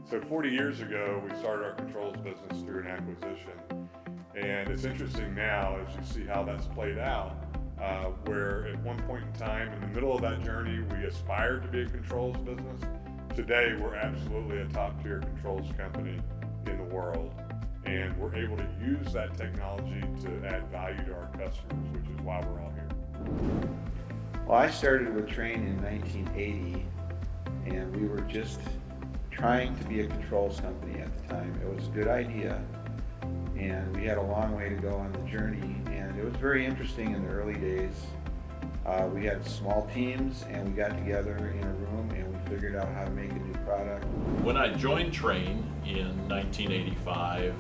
So 40 years ago, we started our controls business through an acquisition. And it's interesting now as you see how that's played out, where at one point in time, in the middle of that journey, we aspired to be a controls business. Today, we're absolutely a top-tier controls company in the world. And we're able to use that technology to add value to our customers, which is why we're all here. Well, I started with Trane in 1980, and we were just trying to be a controls company at the time. It was a good idea, and we had a long way to go on the journey, and it was very interesting in the early days. We had small teams, and we got together in a room, and we figured out how to make a new product. When I joined Trane in 1985,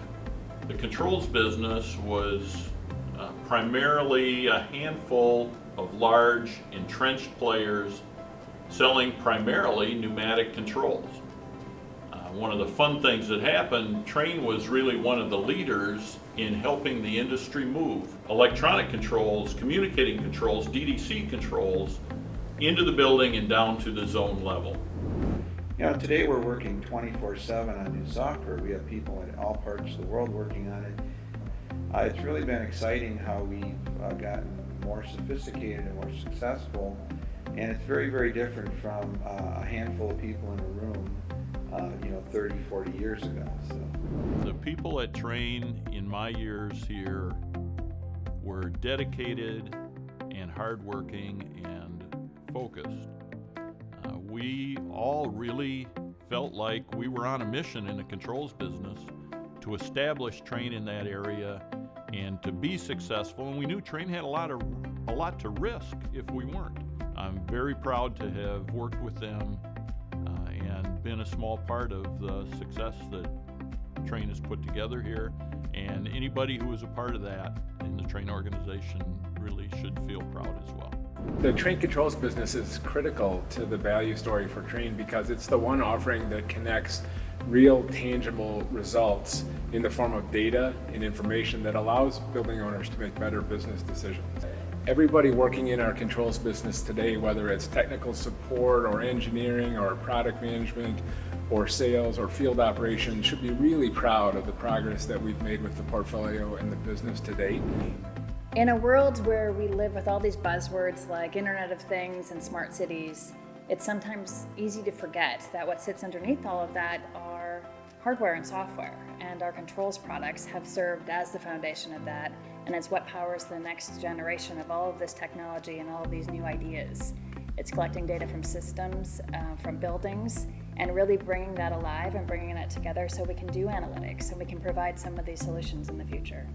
the controls business was primarily a handful of large, entrenched players selling primarily pneumatic controls. One of the fun things that happened, Trane was really one of the leaders in helping the industry move electronic controls, communicating controls, DDC controls into the building and down to the zone level. You know, today we're working 24/7 on new software. We have people in all parts of the world working on it. It's really been exciting how we've gotten more sophisticated and more successful, and it's very, very different from a handful of people in a room 30, 40 years ago. So the people at Trane in my years here were dedicated and hardworking and focused. We all really felt like we were on a mission in the controls business to establish Trane in that area and to be successful, and we knew Trane had a lot to risk if we weren't. I'm very proud to have worked with them and been a small part of the success that Trane has put together here, and anybody who was a part of that in the Trane organization really should feel proud as well. The Trane Controls business is critical to the value story for Trane because it's the one offering that connects real tangible results in the form of data and information that allows building owners to make better business decisions. Everybody working in our controls business today, whether it's technical support or engineering or product management or sales or field operations, should be really proud of the progress that we've made with the portfolio and the business to date. In a world where we live with all these buzzwords like Internet of Things and smart cities, it's sometimes easy to forget that what sits underneath all of that are hardware and software, and our controls products have served as the foundation of that, and it's what powers the next generation of all of this technology and all of these new ideas. It's collecting data from systems, from buildings, and really bringing that alive and bringing that together so we can do analytics and we can provide some of these solutions in the future.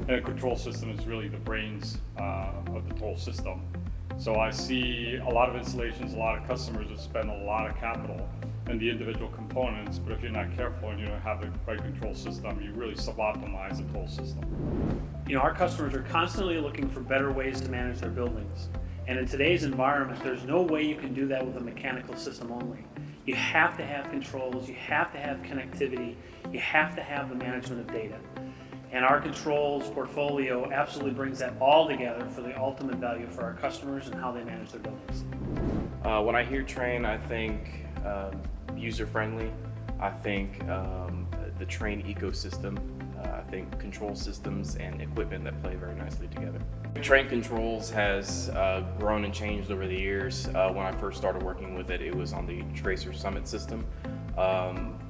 And a control system is really the brains of the whole system. So I see a lot of installations, a lot of customers that spend a lot of capital in the individual components, but if you're not careful and you don't have the right control system, you really suboptimize the whole system. You know, our customers are constantly looking for better ways to manage their buildings. And in today's environment, there's no way you can do that with a mechanical system only. You have to have controls, you have to have connectivity, you have to have the management of data. And our controls portfolio absolutely brings that all together for the ultimate value for our customers and how they manage their buildings. When I hear Trane, I think user-friendly. I think the Trane ecosystem. I think control systems and equipment that play very nicely together. Trane Controls has grown and changed over the years. When I first started working with it, it was on the Tracer Summit system.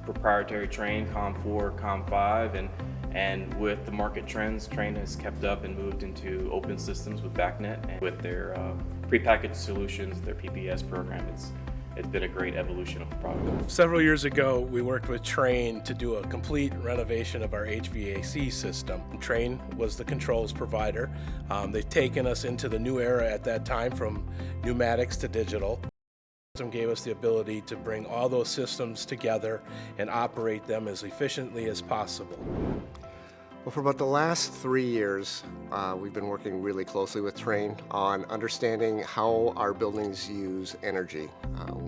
Proprietary Trane, COM4, COM5, and with the market trends, Trane has kept up and moved into open systems with BACnet, and with their prepackaged solutions, their PPS program, it's been a great evolution of the product. Several years ago, we worked with Trane to do a complete renovation of our HVAC system. Trane was the controls provider. They've taken us into the new era at that time from pneumatics to digital. Gave us the ability to bring all those systems together and operate them as efficiently as possible. Well, for about the last 3 years, we've been working really closely with Trane on understanding how our buildings use energy.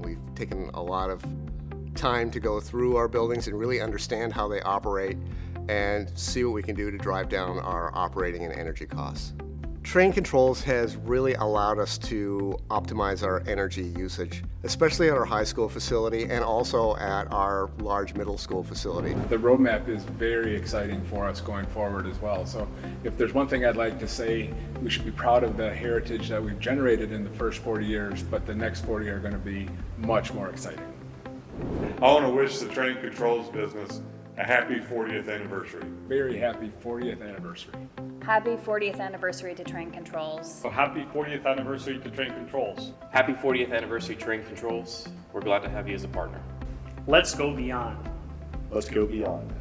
We've taken a lot of time to go through our buildings and really understand how they operate and see what we can do to drive down our operating and energy costs. Trane Controls has really allowed us to optimize our energy usage, especially at our high school facility and also at our large middle school facility. The roadmap is very exciting for us going forward as well. So if there's one thing I'd like to say, we should be proud of the heritage that we've generated in the first 40 years, but the next 40 are going to be much more exciting. I want to wish the Trane Controls business a happy 40th anniversary. Very happy 40th anniversary. Happy 40th anniversary to Trane Controls. So happy 40th anniversary to Trane Controls. Happy 40th anniversary, Trane Controls. We're glad to have you as a partner. Let's go beyond. Let's go beyond.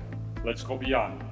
Let's go beyond.